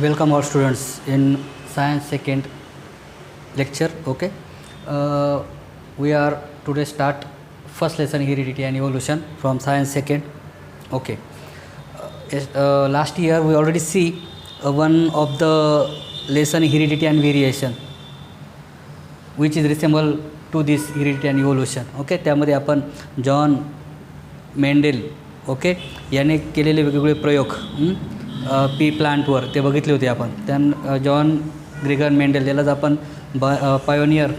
Welcome all students in science second lecture. Okay, we are today start first lesson heredity and evolution from science second. Okay, last year we already see one of the lesson heredity and variation which is resemble to this heredity and evolution. Okay, त्यामध्ये आपण John Mendel okay याने केलेले वेगवेगळे प्रयोग P प्लांटवर ते बघितले होते आपण. जॉन ग्रेगर मेंडेल यालाच आपण pioneer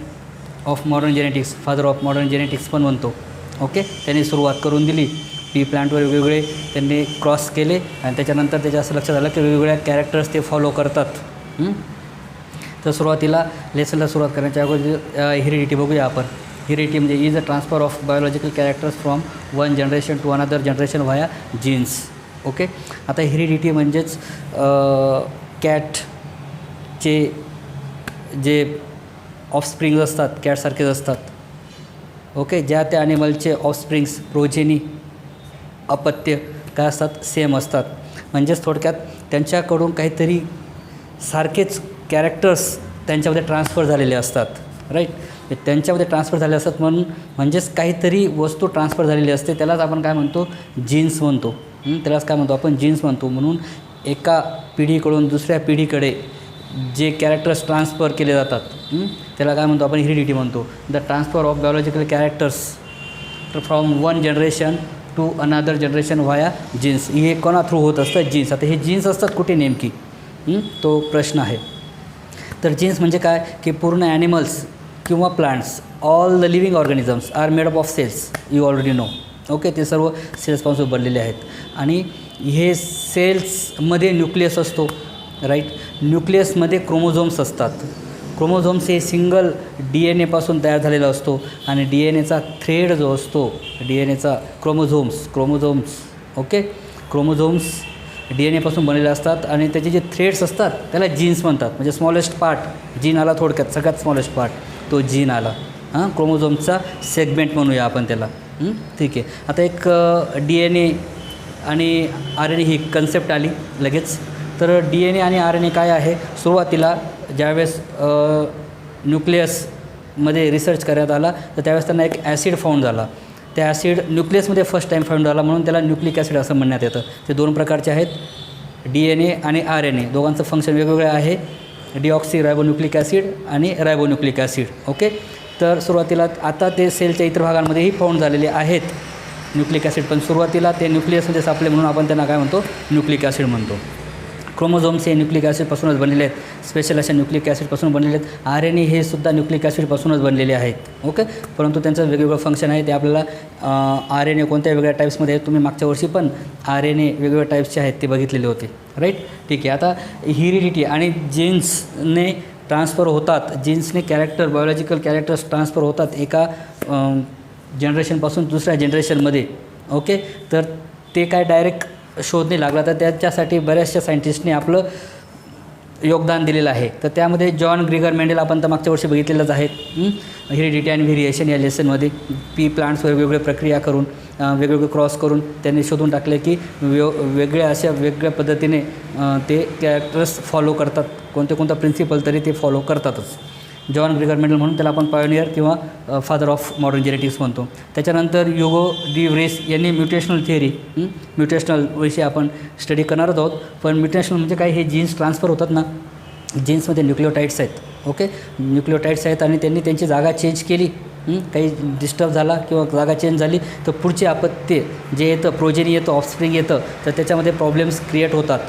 of modern genetics, father of modern genetics पण म्हणतो. ओके, त्यांनी सुरुवात करून दिली. पी प्लांटवर वेगवेगळे त्यांनी क्रॉस केले आणि त्याच्यानंतर त्याच्या असं लक्षात आलं की वेगवेगळ्या कॅरेक्टर्स ते फॉलो करतात. तर सुरुवातीला लेसनला सुरुवात करण्याच्या अगोदर हेरिडिटी बघूया आपण. हेरिडिटी म्हणजे is a transfer of biological characters from one generation to another generation via genes. Okay, आता हेरिडिटी म्हणजेच कॅटचे जे ऑफस्प्रिंग्स असतात कॅटसारखेच असतात. ओके, ज्या त्या ॲनिमलचे ऑफस्प्रिंग्स प्रोजेनी अपत्य काय असतात सेम असतात. म्हणजेच थोडक्यात त्यांच्याकडून काहीतरी सारखेच कॅरेक्टर्स त्यांच्यामध्ये ट्रान्सफर झालेले असतात. राईट, त्यांच्यामध्ये ट्रान्सफर झाले असतात म्हणजेच काहीतरी वस्तू ट्रान्सफर झालेली असते. त्यालाच आपण काय म्हणतो जीन्स म्हणतो. त्यालाच काय म्हणतो आपण जीन्स म्हणतो. म्हणून एका पिढीकडून दुसऱ्या पिढीकडे जे कॅरेक्टर्स ट्रान्सफर केले जातात त्याला काय म्हणतो आपण हेरिडिटी म्हणतो. The transfer of biological characters from one generation to another generation via genes. हे कोणा थ्रू होत असतं जीन्स. आता हे जीन्स असतात कुठे नेमकी तो प्रश्न आहे. तर जीन्स म्हणजे काय की पूर्ण ॲनिमल्स किंवा plants all the living organisms are made up of cells. You already know. Okay, ते सर्व सेल्सपासून बनलेले आहेत आणि हे सेल्समध्ये न्यूक्लियस असतो. राईट, न्यूक्लियसमध्ये क्रोमोझोम्स असतात. क्रोमोझोम्स हे सिंगल डी एन एपासून तयार झालेला असतो आणि डी एन एचा थ्रेड जो असतो डी एन एचा chromosomes okay chromosomes D N एपासून बनलेले असतात आणि त्याचे जे थ्रेड्स असतात त्याला जीन्स म्हणतात. म्हणजे स्मॉलेस्ट पार्ट जीन आला, थोडक्यात सगळ्यात स्मॉलेस्ट पार्ट तो जीन आला. क्रोमोझोमचा सेगमेंट म्हणूया आपण त्याला. ठीक आहे, आता एक डी एन ए आणि आर एन ए ही कन्सेप्ट आली लगेच. तर डी एन ए आणि आर एन ए काय आहे, सुरुवातीला ज्यावेळेस न्यूक्लियसमध्ये रिसर्च करण्यात आला तर त्यावेळेस त्यांना एक ॲसिड फाऊंड झाला. त्या ॲसिड न्यूक्लियसमध्ये फर्स्ट टाईम फाऊंड झाला म्हणून त्याला न्यूक्लिक ॲसिड असं म्हणण्यात येतं. ते दोन प्रकारचे आहेत, डी एन ए आणि आर एन ए. दोघांचं फंक्शन वेगवेगळं आहे, डिऑक्सी रायबोन्यूक्लिक ॲसिड आणि रायबोन्यूक्लिक ॲसिड. ओके, तर सुरुवातीला आता ते सेलच्या इतर भागांमध्येही फाऊंड झालेले आहेत न्यूक्लिक ॲसिड, पण सुरुवातीला ते न्यूक्लियसमध्ये सापडले म्हणून आपण त्यांना काय म्हणतो न्यूक्लिक ॲसिड म्हणतो. क्रोमोझोम्स हे न्यूक्लिक ॲसिडपासूनच बनलेले आहेत, स्पेशल अशा न्यूक्लिक ॲसिडपासून बनलेले आहेत. आर एन ए हे सुद्धा न्यूक्लिक ॲसिडपासूनच बनलेले आहेत. ओके, परंतु त्यांचं वेगवेगळं फंक्शन आहे. ते आपल्याला आर एन ए कोणत्या वेगळ्या टाईप्समध्ये आहेत, तुम्ही मागच्या वर्षी पण आर एन ए वेगवेगळ्या टाईप्सचे आहेत ते बघितलेले होते. राईट, ठीक आहे. आता हेरिडिटी आणि जीन्सने ट्रान्सफर होतात. जीन्सने बायोलॉजिकल कॅरेक्टर्स ट्रान्सफर होतात एका जनरेशनपासून दुसऱ्या जनरेशनमध्ये. ओके, तर ते काय डायरेक्ट शोध नाही लागला, तर त्याच्यासाठी बऱ्याचशा सायंटिस्टने आपलं योगदान दिलेलं आहे. तर त्यामध्ये जॉन ग्रेगर मेंडेल आपण तर मागच्या वर्षी बघितलेलंच आहे. हेरिडिटी आणि व्हेरिएशन या लेसनमध्ये पी प्लांट्सवर वेगवेगळ्या प्रक्रिया करून वेगवेगळे क्रॉस करून त्यांनी शोधून टाकले की वेगळ्या पद्धतीने ते कॅरेक्टर्स फॉलो करतात. कोणता प्रिन्सिपल तरी ते फॉलो करतातच. जॉन ग्रेगर मेंडेल म्हणून त्याला आपण पायोनियर किंवा फादर ऑफ मॉडर्न जेनेटिक्स म्हणतो. त्याच्यानंतर युगो डी व्रेस यांनी म्युटेशनल थिअरी, म्युटेशनल विषयी आपण स्टडी करणारच आहोत. पण म्युटेशनल म्हणजे काय, हे जीन्स ट्रान्सफर होतात ना, जीन्समध्ये न्यूक्लिओटाइड्स आहेत. ओके, न्यूक्लिओटाइड्स आहेत आणि त्यांनी त्यांची जागा चेंज केली, काही डिस्टर्ब झाला किंवा जागा चेंज झाली तर पुढचे अपत्य जे येतं प्रोजेनी येतं ऑफस्प्रिंग येतं तर त्याच्यामध्ये प्रॉब्लेम्स क्रिएट होतात.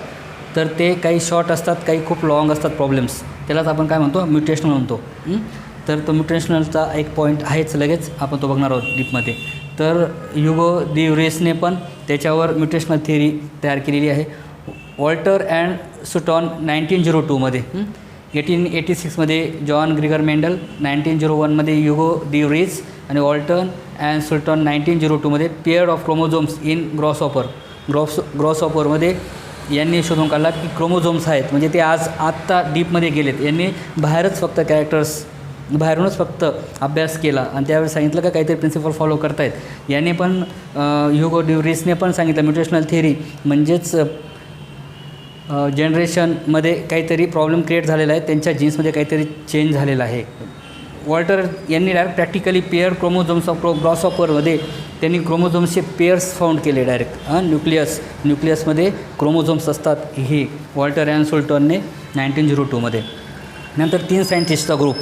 तर ते काही शॉर्ट असतात, काही खूप लॉंग असतात प्रॉब्लेम्स. त्यालाच आपण काय म्हणतो म्युटेशनल म्हणतो. तर तो म्युटेशनलचा एक पॉईंट आहेच, लगेच आपण तो बघणार आहोत डीपमध्ये. तर युगो दी व्रेसने पण त्याच्यावर म्युटेशनल थिअरी तयार केलेली आहे. वॉल्टर अँड सुटॉन 1902मध्ये, 1886मध्ये जॉन ग्रेगर मेंडल, 1901मध्ये युगो डी व्रेस आणि वॉल्टन अँड सुटॉन 1902मध्ये पेअर ऑफ क्रोमोझोम्स इन ग्रॉसहॉपरमध्ये यांनी शोधून काढला की क्रोमोझोम्स आहेत. म्हणजे ते आत्ता डीपमध्ये गेलेत. यांनी बाहेरूनच फक्त अभ्यास केला आणि त्यावेळेस सांगितलं का काहीतरी प्रिन्सिपल फॉलो करतायत. याने पण ह्युगो डी व्रेसने पण सांगितलं म्युटेशनल थिअरी म्हणजेच जनरेशनमध्ये काहीतरी प्रॉब्लेम क्रिएट झालेला आहे, त्यांच्या जीन्समध्ये काहीतरी चेंज झालेला आहे. वॉल्टर यांनी direct practically pair chromosomes of ग्रॉसहॉपरमध्ये त्यांनी क्रोमोझोम्सचे पेअर्स फाउंड केले डायरेक्ट. न्यूक्लियसमध्ये क्रोमोझोम्स असतात हे वॉल्टर अँड सुल्टनने 1902मध्ये. नंतर 3 सायंटिस्टचा ग्रुप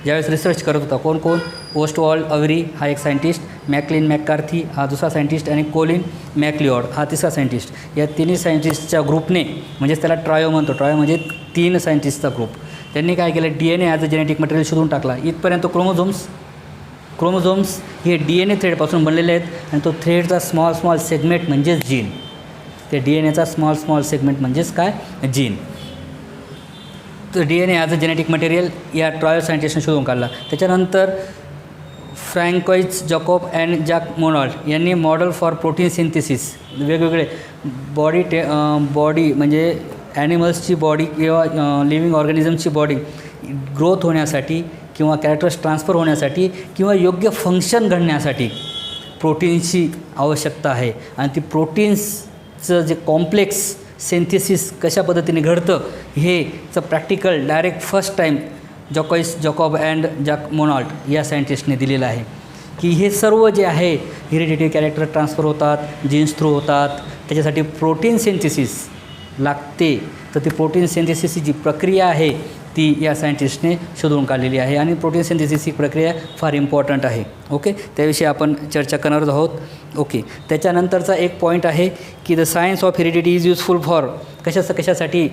ज्यावेळेस रिसर्च करत होता, कोण कोण, ओस्टवॉल्ड अव्हरी हा एक सायंटिस्ट, मॅकलिन मॅककार्थी हा दुसरा सायंटिस्ट आणि कोलिन मॅकलिऑड हा तिसरा सायंटिस्ट. या तिन्ही सायंटिस्टच्या ग्रुपने, म्हणजेच त्याला ट्रायो म्हणतो, ट्रायो म्हणजे 3 सायंटिस्टचा ग्रुप, त्यांनी काय केलं, DNA as a genetic material शोधून टाकला. इथपर्यंत क्रोमोझोम्स हे DNA थ्रेडपासून बनलेले आहेत आणि तो थ्रेडचा स्मॉल सेगमेंट म्हणजेच जीन. ते DNAचा स्मॉल सेगमेंट म्हणजेच काय, जीन. तर DNA as a genetic material या ट्रायल सायंटिस्टने शोधून काढला. त्याच्यानंतर फ्रँकोइज जॅकोब अँड जॅक मोनॉल्ड यांनी मॉडेल फॉर प्रोटीन सिंथेसिस, वेगवेगळे बॉडी म्हणजे ॲनिमल्सची बॉडी किंवा लिव्हिंग ऑर्गॅनिझमची बॉडी ग्रोथ होण्यासाठी किंवा कॅरेक्टर्स ट्रान्सफर होण्यासाठी किंवा योग्य फंक्शन घडण्यासाठी प्रोटीन्सची आवश्यकता आहे. आणि ती प्रोटीन्सचं जे कॉम्प्लेक्स सिंथेसिस कशा पद्धतीने घडतं हेचं practical direct first time Jacob and Jacques Monod या सायंटिस्टने दिलेलं आहे. की हे सर्व जे आहे हेरिडिटी कॅरेक्टर ट्रान्सफर होतात, जीन्स थ्रू होतात, त्याच्यासाठी प्रोटीन सिंथेसिस लागते. तर ती प्रोटीन सिंथेसिसची जी प्रक्रिया आहे ती या सायंटिस्टने शोधून काढलेली आहे आणि प्रोटीन सिंथेसिस ही प्रक्रिया फार इम्पॉर्टंट आहे. ओके, त्याविषयी आपण चर्चा करणार आहोत. ओके, त्याच्यानंतरचा एक पॉईंट आहे की the science of heredity is useful for कशासाठी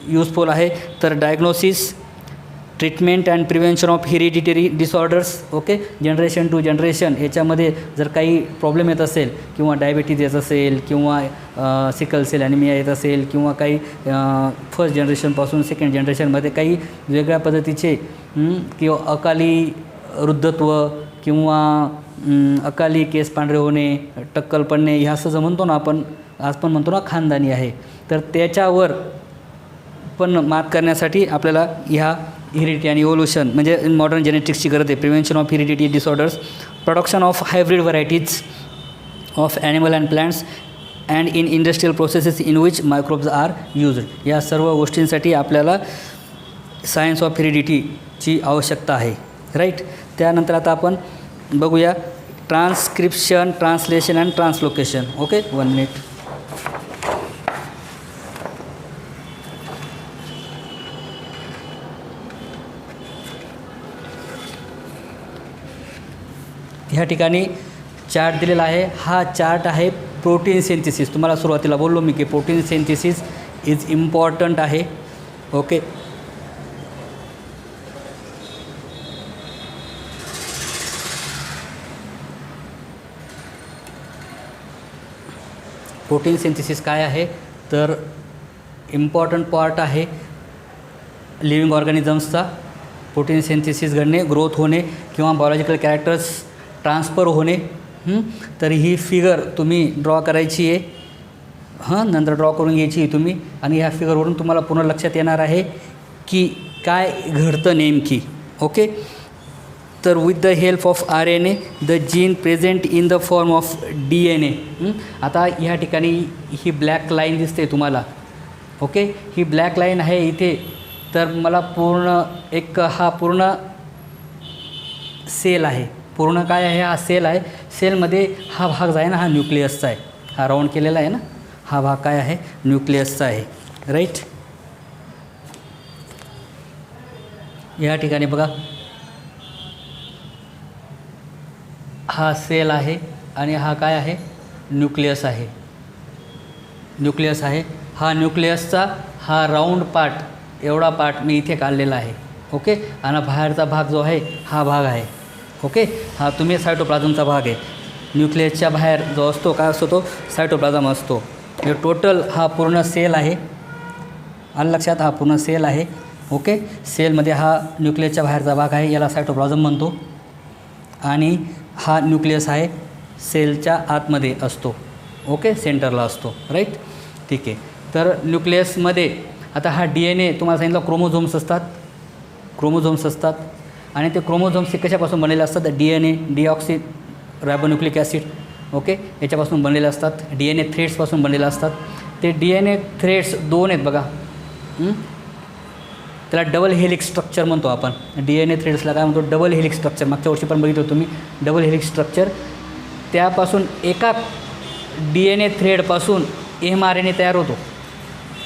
युजफुल आहे, तर diagnosis, treatment and prevention of hereditary disorders. Okay, generation to generation याच्यामध्ये जर काही प्रॉब्लेम येत असेल किंवा डायबिटीज येत असेल किंवा सिकल सेल ॲनिमिया येत असेल किंवा काही फर्स्ट जनरेशनपासून सेकंड जनरेशनमध्ये काही वेगळ्या पद्धतीचे किंवा अकाली वृद्धत्व किंवा अकाली केस पांढरे होणे, टक्कल पडणे, ह्या असं जे म्हणतो ना आपण, आज पण म्हणतो ना खानदानी आहे, तर त्याच्यावर पण मात करण्यासाठी आपल्याला ह्या हेरिडिटी आणि इव्होल्युशन म्हणजे मॉडर्न जेनेटिक्सची गरज आहे. Prevention of heredity disorders, production of hybrid varieties of animal and plants and in industrial processes in which microbes are used. या सर्व गोष्टींसाठी आपल्याला सायन्स ऑफ हेरिडिटीची आवश्यकता आहे. राईट, त्यानंतर आता आपण बघूया transcription, translation and translocation. Okay, 1 minute. ह्या ठिकाणी चार्ट दिलेला आहे. हा चार्ट आहे प्रोटीन सिंथेसिस. तुम्हाला सुरुवातीला बोललो मी की प्रोटीन सिंथेसिस इज इम्पॉर्टंट आहे. ओके, प्रोटीन सिंथेसिस काय आहे, तर इम्पॉर्टंट पार्ट आहे लिव्हिंग ऑर्गॅनिझम्सचा. प्रोटीन सिंथेसिस घडणे, ग्रोथ होणे किंवा बायोलॉजिकल कॅरेक्टर्स ट्रान्सफर होणे. तर ही फिगर तुम्ही ड्रॉ करायची आहे, नंतर ड्रॉ करून घ्यायची आहे तुम्ही आणि ह्या फिगरवरून तुम्हाला पुन्हा लक्षात येणार आहे की काय घडतं नेमकी. ओके, तर with the help of RNA the gene present in the form of DNA. आता ह्या ठिकाणी ही ब्लॅक लाईन दिसते तुम्हाला. ओके, ही ब्लॅक लाईन आहे इथे. तर मला पूर्ण हा पूर्ण सेल आहे. पूर्ण काय आहे, हा सेल आहे. सेलमध्ये हा भाग जो आहे ना, हा न्यूक्लियसचा आहे. हा राऊंड केलेला आहे ना, हा भाग काय आहे, न्यूक्लियसचा आहे. राईट, या ठिकाणी बघा हा सेल आहे आणि हा काय आहे, न्यूक्लियस आहे. हा न्यूक्लियसचा हा राऊंड पार्ट, एवढा पार्ट मी इथे काढलेला आहे. ओके, आणि बाहेरचा भाग जो आहे हा भाग आहे. ओके, हा तुम्ही सायटोप्लाझमचा भाग आहे. न्यूक्लियसच्या बाहेर जो असतो काय असतो, तो सायटोप्लाझम असतो. हे टोटल हा पूर्ण सेल आहे. आलं लक्षात, हा पूर्ण सेल आहे. ओके, सेलमध्ये हा न्यूक्लियसच्या बाहेरचा भाग आहे, याला सायटोप्लाझम म्हणतो. आणि हा न्यूक्लियस आहे, सेलच्या आतमध्ये असतो. ओके, सेंटरला असतो. राईट, ठीक आहे. तर न्यूक्लियसमध्ये आता हा DNA तुम्हाला सांगितलं क्रोमोझोम्स असतात आणि ते क्रोमोझोम्स कशापासून बनलेले असतात, DNA डिऑक्सी रायबोन्यूक्लिक ॲसिड. ओके, याच्यापासून बनलेले असतात. DNA थ्रेड्सपासून बनलेले असतात. ते DNA थ्रेड्स 2 आहेत बघा. त्याला डबल हेलिक्स स्ट्रक्चर म्हणतो आपण. DNA थ्रेड्सला काय म्हणतो? Double helix structure. मागच्या वर्षी पण बघितलं तुम्ही डबल हेलिक्स स्ट्रक्चर. त्यापासून एका DNA थ्रेडपासून mRNA तयार होतो.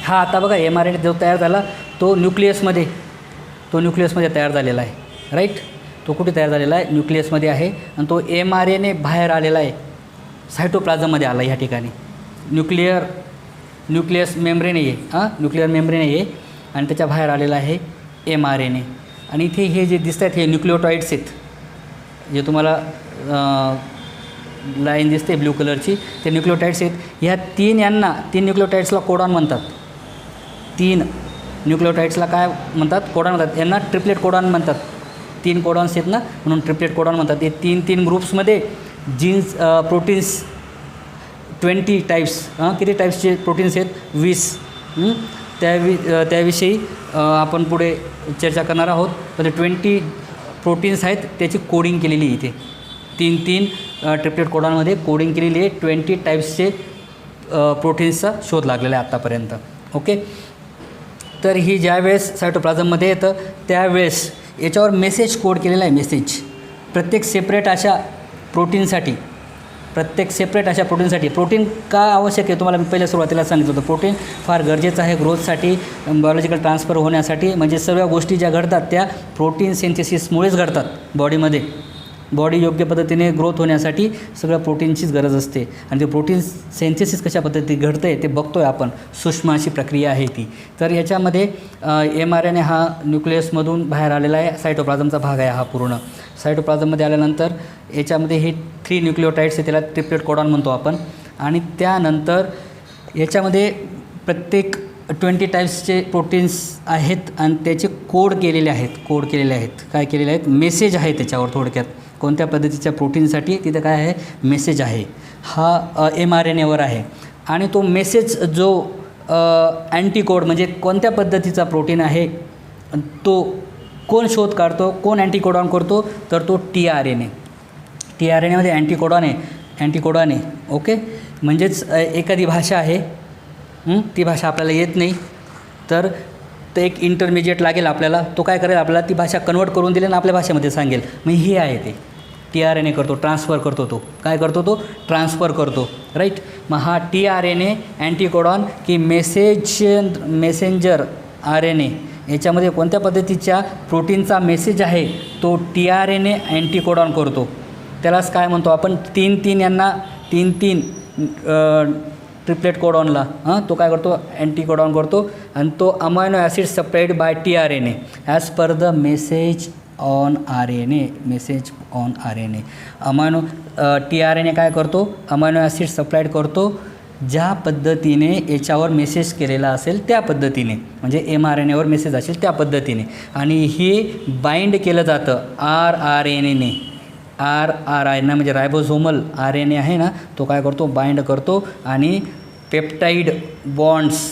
हा आता बघा mRNA जो तयार झाला तो न्यूक्लियसमध्ये तयार झालेला आहे. राईट. तो कुठे तयार झालेला आहे? न्यूक्लियसमध्ये आहे. आणि तो mRNA बाहेर आलेला आहे, सायटोप्लाझममध्ये आला. ह्या ठिकाणी न्यूक्लियस मेम्ब्रेन आहे. न्यूक्लिअर मेम्ब्रेन आहे आणि त्याच्या बाहेर आलेला आहे mRNA. आणि इथे हे जे दिसत आहेत हे न्यूक्लिओटाइड्स आहेत. जे तुम्हाला लाईन दिसते ब्ल्यू कलरची, ते न्यूक्लिओटाइड्स आहेत. ह्या 3 न्यूक्लिओटाइड्सला कोडॉन म्हणतात. 3 न्यूक्लिओटाइड्सला काय म्हणतात? कोडॉन म्हणतात. यांना ट्रिपलेट कोडॉन म्हणतात. 3 कोडॉन्स आहेत ना, म्हणून ट्रिपलेट कोडॉन म्हणतात. ते 3 ग्रुप्समध्ये जीन्स प्रोटीन्स 20 टाईप्स. किती टाईप्सचे प्रोटीन्स आहेत? 20. त्याविषयी आपण पुढे चर्चा करणार आहोत. तर 20 प्रोटीन्स आहेत, त्याची कोडिंग केलेली आहे इथे. 3 ट्रिपलेट कोडॉनमध्ये कोडिंग केलेली आहे. 20 टाईप्सचे प्रोटीन्सचा शोध लागलेला आहे आत्तापर्यंत. ओके. तर ही ज्यावेळेस सायटोप्लाझममध्ये येतं त्यावेळेस याच्यावर मेसेज कोड केलेला आहे. मेसेज प्रत्येक सेपरेट अशा प्रोटीनसाठी. प्रोटीन का आवश्यक आहे तुम्हाला मी पहिल्या सुरुवातीला सांगितलं होतं. प्रोटीन फार गरजेचं आहे ग्रोथसाठी, बायोलॉजिकल ट्रान्सफर होण्यासाठी. म्हणजे सर्व गोष्टी ज्या घडतात त्या प्रोटीन सिंथेसिसमुळेच घडतात बॉडीमध्ये. बॉडी योग्य पद्धतीने ग्रोथ होण्यासाठी सगळं प्रोटीनचीच गरज असते. आणि ते प्रोटीन सिंथेसिस कशा पद्धतीने घडतं आहे ते बघतो आहे आपण. सूक्ष्म अशी प्रक्रिया आहे ती. तर याच्यामध्ये mRNA हा न्यूक्लियसमधून बाहेर आलेला आहे. सायटोप्लाझमचा भाग आहे हा पूर्ण. सायटोप्लाझममध्ये आल्यानंतर याच्यामध्ये हे 3 न्यूक्लिओटाइड्स आहे, त्याला ट्रिपलेट कोडॉन म्हणतो आपण. आणि त्यानंतर याच्यामध्ये प्रत्येक 20 टाईप्सचे प्रोटीन्स आहेत आणि त्याचे कोड केलेले आहेत. काय केलेले आहेत? मेसेज आहे त्याच्यावर. थोडक्यात कोणत्या पद्धतीच्या प्रोटीनसाठी तिथे काय आहे? मेसेज आहे. हा mRNAवर आहे. आणि तो मेसेज जो अँटीकोड म्हणजे कोणत्या पद्धतीचा प्रोटीन आहे तो कोण शोध काढतो, कोण अँटीकोडॉन करतो? तर तो tRNA. tRNAमध्ये अँटीकोडॉन आहे. ओके. म्हणजेच एखादी भाषा आहे, ती भाषा आपल्याला येत नाही, तर एक इंटरमिजिएट लागेल आपल्याला. तो काय करेल? आपल्याला ती भाषा कन्वर्ट करून दिली आणि आपल्या भाषेमध्ये सांगेल. मग हे आहे ते tRNA करतो. ट्रान्सफर करतो. तो काय करतो? तो ट्रान्सफर करतो. राईट. मग हा tRNA अँटीकोडॉन की मेसेंजर RNA याच्यामध्ये कोणत्या पद्धतीच्या प्रोटीनचा मेसेज आहे तो tRNA अँटीकोडॉन करतो. त्यालाच काय म्हणतो आपण? 3 यांना 3 ट्रिपलेट कोडॉनला तो काय करतो? अँटीकोडॉन करतो. आणि तो amino acid supplied by tRNA as per the message on RNA. tRNA काय करतो? अमायनो ॲसिड सप्लाइड करतो ज्या पद्धतीने याच्यावर मेसेज केलेला असेल त्या पद्धतीने. म्हणजे mRNAवर मेसेज असेल त्या पद्धतीने. आणि हे बाइंड केलं जातं rRNAने. rRNA म्हणजे रायबोझोमल RNA आहे ना, तो काय करतो? बाइंड करतो. आणि पेप्टाईड बॉन्ड्स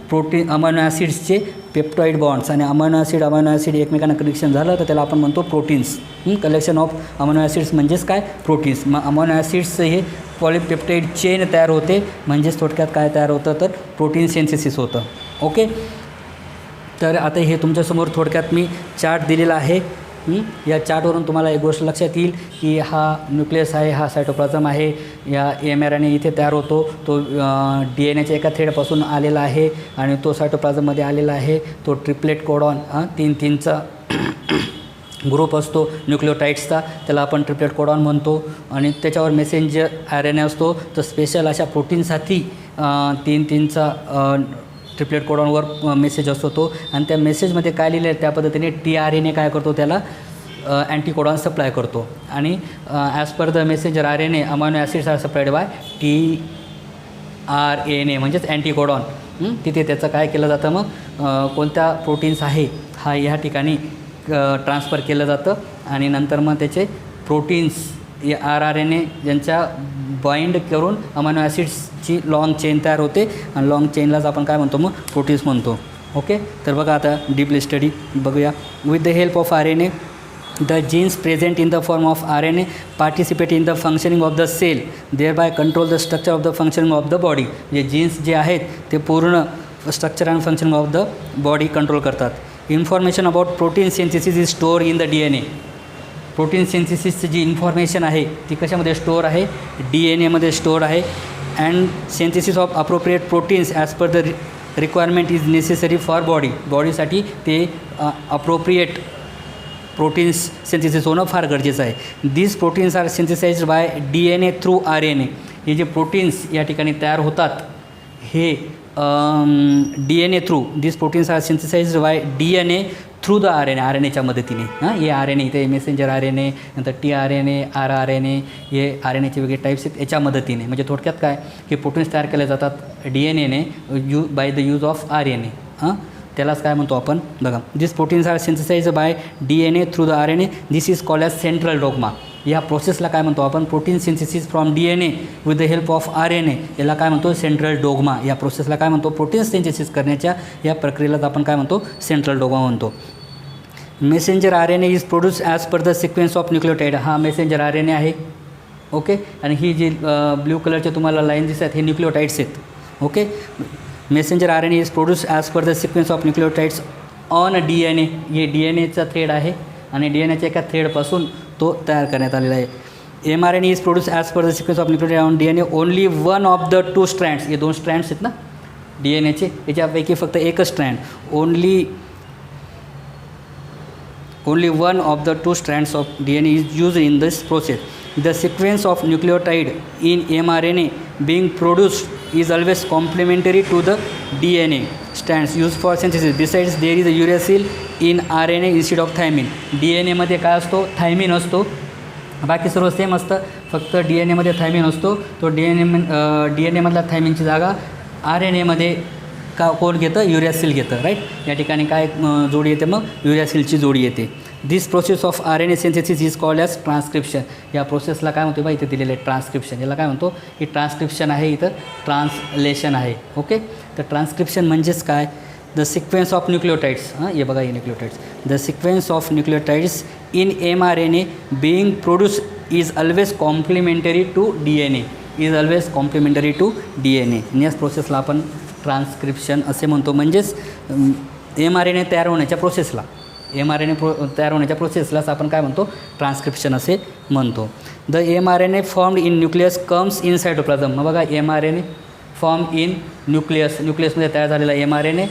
प्रोटीन अमायनो ॲसिड्सचे पेप्टाईड बॉन्ड्स आणि अमायनो ॲसिड एकमेकांना कनेक्शन झालं तर त्याला आपण म्हणतो proteins. Collection of amino acids म्हणजेच काय? प्रोटीन्स. मग अमायनो ॲसिड्सचं हे पॉलिपेप्टाईड चेन तयार होते. म्हणजेच थोडक्यात काय तयार होतं? तर प्रोटीन सिंथेसिस होतं. ओके. तर आता हे तुमच्यासमोर थोडक्यात मी चार्ट दिलेला आहे. या चार्टवरून तुम्हाला एक गोष्ट लक्षात येईल की हा न्यूक्लियस आहे, हा सायटोप्लाझम आहे. या mRNA इथे तयार होतो. तो DNAच्या एका थ्रेडपासून आलेला आहे आणि तो सायटोप्लाझममध्ये आलेला आहे. तो ट्रिपलेट कोडॉन 3चा ग्रुप असतो न्यूक्लिओटाइड्सचा, त्याला आपण ट्रिपलेट कोडॉन म्हणतो. आणि त्याच्यावर मेसेंजर RNA असतो. तर स्पेशल अशा प्रोटीनसाठी 3चा ट्रिपलेट कोडॉनवर मेसेज असतो तो. आणि त्या मेसेजमध्ये काय लिहिलं आहे त्या पद्धतीने tRNA काय करतो? त्याला अँटीकोडॉन सप्लाय करतो. आणि as per the messenger RNA amino acids are supplied by tRNA म्हणजेच अँटीकोडॉन. तिथे त्याचं काय केलं जातं? मग कोणत्या प्रोटीन्स आहे हा ह्या ठिकाणी ट्रान्सफर केलं जातं. आणि नंतर मग त्याचे प्रोटीन्स rRNA ज्यांच्या बाइंड करून अमायनो ॲसिड्सची लाँग चेन तयार होते. आणि लाँग चेनलाच आपण काय म्हणतो? मग प्रोटीन्स म्हणतो. ओके. तर बघा आता डीपली स्टडी बघूया. With the help of RNA The genes present in the form of RNA participate in the functioning of the cell, thereby control the structure of the functioning of the body. जे genes जे आहेत ते पूर्ण structure and functioning of the body control करतात. Information about protein synthesis is store in the DNA. Protein सिंथेसिसची जी information आहे ती कशामध्ये स्टोअर आहे, DNA स्टोअर आहे. And synthesis of appropriate proteins as per the requirement is necessary for बॉडीसाठी ते अप्रोप्रिएट प्रोटीन्स सिंथेसिस होणं फार गरजेचं आहे. This proteins are synthesized by DNA through RNA. हे जे प्रोटीन्स या ठिकाणी तयार होतात हे DNA through, this proteins are synthesized by DNA through the RNAच्या मदतीने. हे RNA इथे मेसेंजर RNA, नंतर tRNA, rRNA, हे RNAचे वेगळे टाईप्स आहेत याच्या मदतीने. म्हणजे थोडक्यात काय की प्रोटीन्स तयार केले जातात DNAने by the use of RNA. त्यालाच काय म्हणतो आपण बघा. This proteins are synthesized by DNA through the RNA. This is called as central dogma. या प्रोसेसला काय म्हणतो आपण, protein synthesis from DNA with the help of RNA, याला काय म्हणतो सेंट्रल डॉग्मा. या प्रोसेसला काय म्हणतो, प्रोटीन सिंथेसिस करण्याच्या या प्रक्रियेलाच आपण काय म्हणतो सेंट्रल डॉग्मा म्हणतो. Messenger RNA is produce as per the sequence of nucleotide. हा मेसेंजर RNA आहे. ओके. आणि ही जी ब्ल्यू कलरचे तुम्हाला लाईन दिसतात हे न्यूक्लियोटाइड्स आहेत. Okay. Messenger RNA is produce as per the sequence of nucleotides on DNA. हे DNAचा थ्रेड आहे आणि DNAच्या एका थ्रेडपासून तो तयार करण्यात आलेला आहे. mRNA is produce as per the sequence of nucleotide on DNA. Only one of the two strands, हे दोन स्ट्रँड्स आहेत ना DNAचे, याच्यापैकी फक्त एकच strand, only one of the two strands of DNA is used in this process. The sequence of nucleotide in mRNA being produced is always complementary to the DNA strands used for synthesis. Besides, there is a uracil in RNA instead of thymine. DNA मध्ये काय असतो, thiamine असतो. बाकी सर्व same असतं, फक्त DNA मध्ये thiamine असतो. तो DNA मधला थायमिनची जागा RNAमध्ये कोण घेतं, युरॅसिल घेतं. राईट. या ठिकाणी काय जोडी येते, मग युरॅसिलची जोडी येते. This process of RNA synthesis is called as transcription. या प्रोसेसला काय म्हणतो बा, इथे दिलेलं आहे ट्रान्सक्रिप्शन. याला काय म्हणतो, ही ट्रान्सक्रिप्शन आहे, इथं ट्रान्सलेशन आहे. ओके. तर ट्रान्सक्रिप्शन म्हणजेच काय, द सिक्वेन्स ऑफ न्यूक्लियोटाइड्स. हे बघा हे nucleotides. The sequence of nucleotides in mRNA being produced is always complementary to DNA. Is always complementary to DNA. याच प्रोसेसला आपण ट्रान्सक्रिप्शन असे म्हणतो. म्हणजेच mRNA तयार होण्याच्या प्रोसेसला, तयार होण्याच्या प्रोसेसलाच आपण काय म्हणतो, ट्रान्सक्रिप्शन असे म्हणतो. The mRNA formed in nucleus comes in cytoplasm. मग बघा mRNA फॉर्म इन न्यूक्लियसमध्ये तयार झालेला mRNA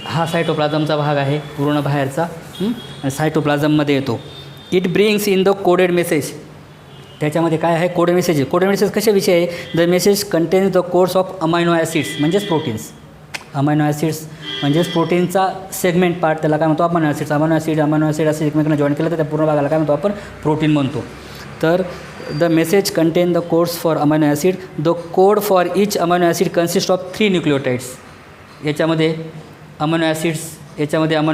हा सायटोप्लाझमचा भाग आहे, पूर्ण बाहेरचा, सायटोप्लाझममध्ये येतो. It brings in the coded message. त्याच्यामध्ये काय आहे, कोडेड मेसेज. कोडेड मेसेज कशाविषयी आहे, the message contains the codes of amino acids, म्हणजेच प्रोटीन्स. अमायनो ॲसिड्स म्हणजेच प्रोटीनचा सेगमेंट पार्ट, त्याला काय म्हणतो अमायनो ॲसिड्स. अमायनो ॲसिड असे एकमेकांना जॉईन केलं तर त्या पूर्ण भागाला काय म्हणतो आपण, प्रोटीन म्हणतो. तर the message content the codes for amino acid. The code for each amino acid consist of 3 nucleotides. याच्यामध्ये अमायनो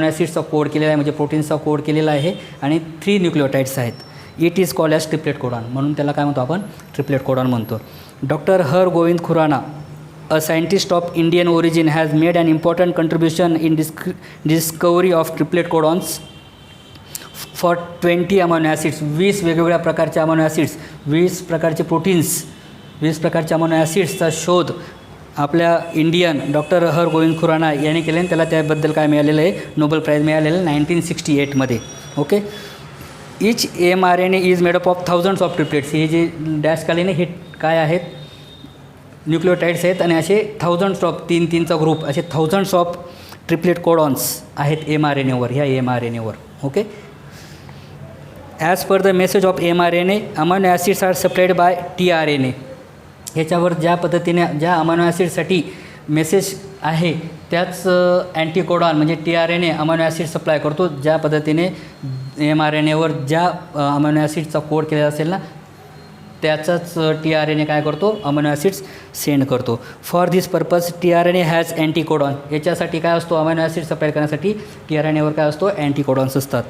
ॲसिड्सचा कोड केलेला आहे, म्हणजे प्रोटीन्सचा कोड केलेला आहे आणि 3 न्यूक्लियोटाइड्स आहेत. It is called as triplet codon, म्हणून त्याला काय म्हणतो आपण, ट्रिपलेट कोडॉन म्हणतो. Doctor Har Gobind Khorana, a scientist of Indian origin, has made an important contribution in discovery of triplet codons for 20 amino acids. 20 वेगवेगळ्या प्रकारचे अमायनो ॲसिड्स, 20 प्रकारचे प्रोटीन्स, 20 प्रकारचे अमायनो ॲसिड्सचा शोध आपल्या इंडियन डॉक्टर हर गोविंद खुराना यांनी केले आणि त्याला त्याबद्दल काय मिळालेलं आहे, नोबेल प्राईज मिळालेलं आहे 1968मध्ये. Okay. Each mRNA is made up of thousands of triplets. हे जे डॅश कालीने हे काय आहेत, न्यूक्लियोटाइड्स आहेत आणि असे थाउजंड्स ऑफ 3-3चा ग्रुप, असे थाउजंड्स ऑफ ट्रिपलेट कोडॉन्स आहेत mRNAवर, ह्या mRNAवर. Okay. As per the message of mRNA, amino acids are supplied by tRNA. ह्याच्यावर ज्या पद्धतीने ज्या अमायनो ॲसिडसाठी मेसेज आहे त्याच अँटीकोडॉन म्हणजे tRNA अमायनो ॲसिड सप्लाय करतो. ज्या पद्धतीने mRNAवर ज्या अमायनो ॲसिडचा कोड केलेला असेल ना, त्याचाच tRNA काय करतो, अमायनो ॲसिड्स सेंड करतो. For this purpose tRNA has anticodon. याच्यासाठी काय असतो, अमायनो ॲसिड सप्लाय करण्यासाठी tRNAवर काय असतो, अँटीकोडॉन्स असतात.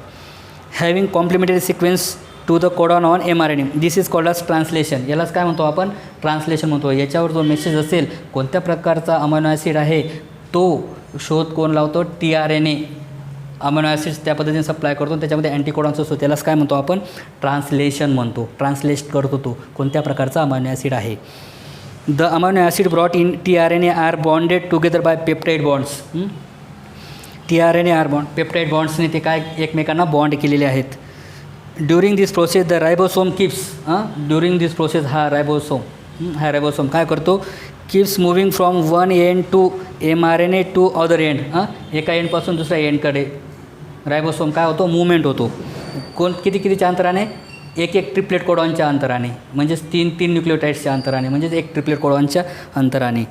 Having complementary sequence to the codon on mRNA. This is called as translation. यालाच काय म्हणतो आपण, ट्रान्सलेशन म्हणतो. याच्यावर जो मेसेज असेल, कोणत्या प्रकारचा अमायनो ॲसिड आहे तो शोध कोण लावतो, tRNA अमायनो ॲसिड्स त्या पद्धतीने सप्लाय करतो. त्याच्यामध्ये अँटीकोडॉन्स असतो, त्यालाच काय म्हणतो आपण, ट्रान्सलेशन म्हणतो. ट्रान्सलेट करतो तो कोणत्या प्रकारचा अमायनो ॲसिड आहे. The amino acid brought in tRNA are bonded together by peptide bonds. tRNA are bond, peptide बॉन्ड्सने ते काय एकमेकांना बॉन्ड केलेले आहेत. During this process the ribosome keeps, during this process हा रायबोसोम काय करतो, keeps moving from one end to mRNA to other end. एका एंडपासून दुसऱ्या एंडकडे रायबोसोम काय होतो, मूवमेंट होतो. कितीच्या अंतराने, एक ट्रिपलेट कोडॉनच्या अंतराने, म्हणजेच तीन न्यूक्लियोटाइड्सच्या अंतराने, म्हणजेच एक ट्रिपलेट कोडॉनच्या अंतराने.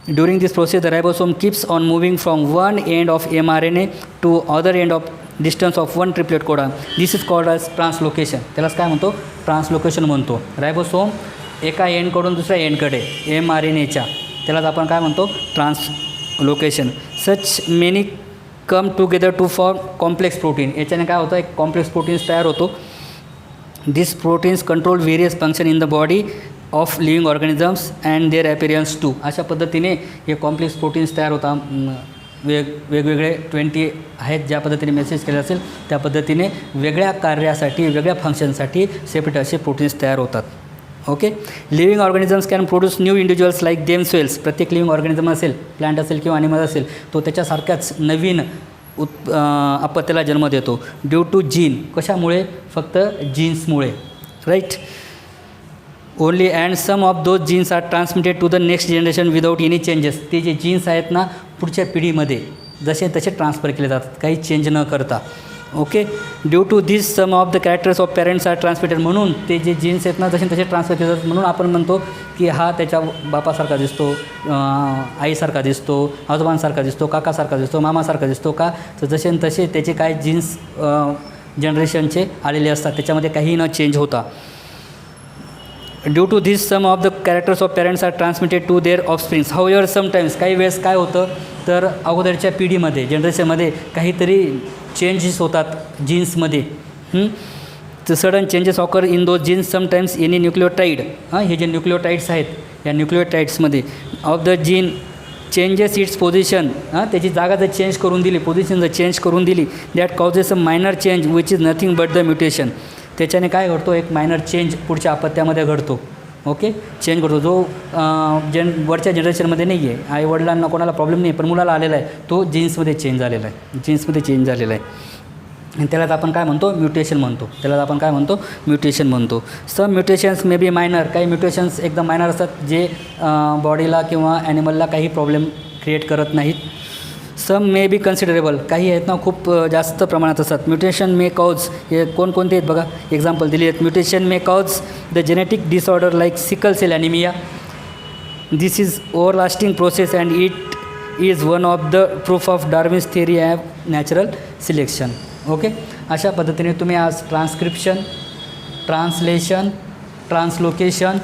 During this process the ribosome keeps on moving from one end of mRNA to other end of distance of one triplet codon. This is called as translocation. त्यालाच काय म्हणतो, ट्रान्सलोकेशन म्हणतो. रायबोसोम एका एंडकडून दुसऱ्या एंडकडे mRNAच्या, त्यालाच आपण काय म्हणतो, translocation. Such many come together to form complex protein. याच्याने काय होतं, एक कॉम्प्लेक्स प्रोटीन्स तयार होतो. This proteins control various function in the body of living organisms and their appearance too. अशा पद्धतीने हे कॉम्प्लेक्स प्रोटीन्स तयार होतात. वेगवेगळे 20 आहेत, ज्या पद्धतीने मेसेज केले असेल त्या पद्धतीने वेगळ्या कार्यासाठी, वेगळ्या फंक्शनसाठी सेपरेट असे प्रोटीन्स तयार होतात. Okay. Living organisms can produce new individuals like themselves. प्रत्येक लिव्हिंग ऑर्गॅनिझम असेल, प्लांट असेल किंवा ॲनिमल असेल, तो त्याच्यासारख्याच नवीन अपत्याला जन्म देतो. ड्यू टू जीन, कशामुळे, फक्त जीन्समुळे, right. Only and some of those genes are transmitted to the next generation without any changes. ते जे जीन्स आहेत ना, पुढच्या पिढीमध्ये जसे तसे ट्रान्सफर केले जातात, काही चेंज न करता. Okay. Due to this some of the characters of parents are transmitted. म्हणून ते जे जीन्स आहेत ना, जसे तसे ट्रान्सफर केले जातात. म्हणून आपण म्हणतो की हा त्याच्या बापासारखा दिसतो, आईसारखा दिसतो, आजोबांसारखा दिसतो, काकासारखा दिसतो, मामासारखा दिसतो. का, तर जसे तसे त्याचे काय जीन्स जनरेशनचे आलेले असतात, त्याच्यामध्ये काही न चेंज होता. Due to this some of the characters of parents are transmitted to their offsprings. However sometimes, काही वेळेस काय होतं, तर अगोदरच्या पिढीमध्ये, जनरेशनमध्ये काहीतरी चेंजेस होतात जीन्समध्ये. तर sudden changes occur in those genes sometimes any nucleotide. हे जे न्यूक्लियोटाईड्स आहेत, या न्यूक्लियोटाईड्समध्ये of the gene changes its position. त्याची जागा जर चेंज करून दिली, पोझिशन जर चेंज करून दिली, that causes a minor change which is nothing but the mutation. त्याच्याने काय घडतो, एक मायनर चेंज पुढच्या अपत्यामध्ये घडतो. ओके. चेंज करतो, जो वरच्या जनरेशनमध्ये नाही आहे, आई वडिलांना कोणाला प्रॉब्लेम नाही, पण मुलाला आलेला आहे, तो जीन्समध्ये चेंज झालेला आहे, जीन्समध्ये चेंज झालेला आहे. आणि त्यालाच आपण काय म्हणतो, म्युटेशन म्हणतो. त्यालाच आपण काय म्हणतो, म्युटेशन म्हणतो. सम म्युटेशन्स मे बी मायनर. काही म्युटेशन्स एकदम मायनर असतात, जे बॉडीला किंवा ॲनिमलला काही प्रॉब्लेम क्रिएट करत नाहीत. सम मे बी कन्सिडरेबल. काही आहेत ना, खूप जास्त प्रमाणात असतात. म्युटेशन मे कॉज, हे कोणकोणते आहेत बघा, एक्झाम्पल दिली आहेत. Mutation may cause the genetic disorder like sickle cell anaemia. This is overlasting process and it is one of the proof of Darwin's theory of natural selection. Okay. अशा पद्धतीने तुम्ही आज transcription, translation, translocation,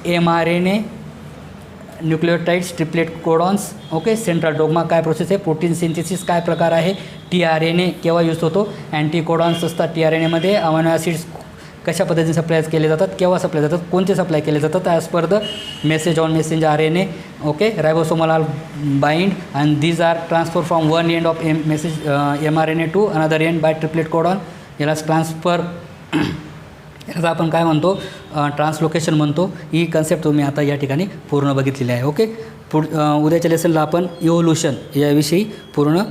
mRNA, nucleotides, triplet codons, okay, central dogma काय process आहे, protein synthesis काय प्रकार आहे, tRNA केव्हा यूज होतो, अँटीकोडॉन्स असतात tRNAमध्ये, अमायनो ॲसिड्स कशा पद्धतीने सप्लाय केले जातात, केव्हा सप्लाय जातात, कोणते सप्लाय केले जातात, as per the message on messenger RNA. Okay. Ribosomal are bind and these are transfer from one end of message mRNA to another end by triplet codon. यालाच ट्रान्सफर, याचा आपण काय म्हणतो, ट्रान्सलोकेशन म्हणतो. ही कन्सेप्ट तुम्ही आता या ठिकाणी पूर्ण बघितलेली आहे. ओके. उद्याच्या लेसनला आपण इव्होल्यूशन याविषयी पूर्ण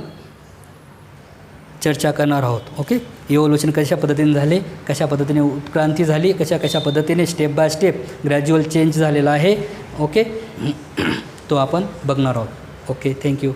चर्चा करणार आहोत. ओके. इव्होल्यूशन कशा पद्धतीने झाले, कशा पद्धतीने उत्क्रांती झाली, कशा पद्धतीने step by step gradual change झालेला आहे. ओके. तो आपण बघणार आहोत. ओके. थँक्यू.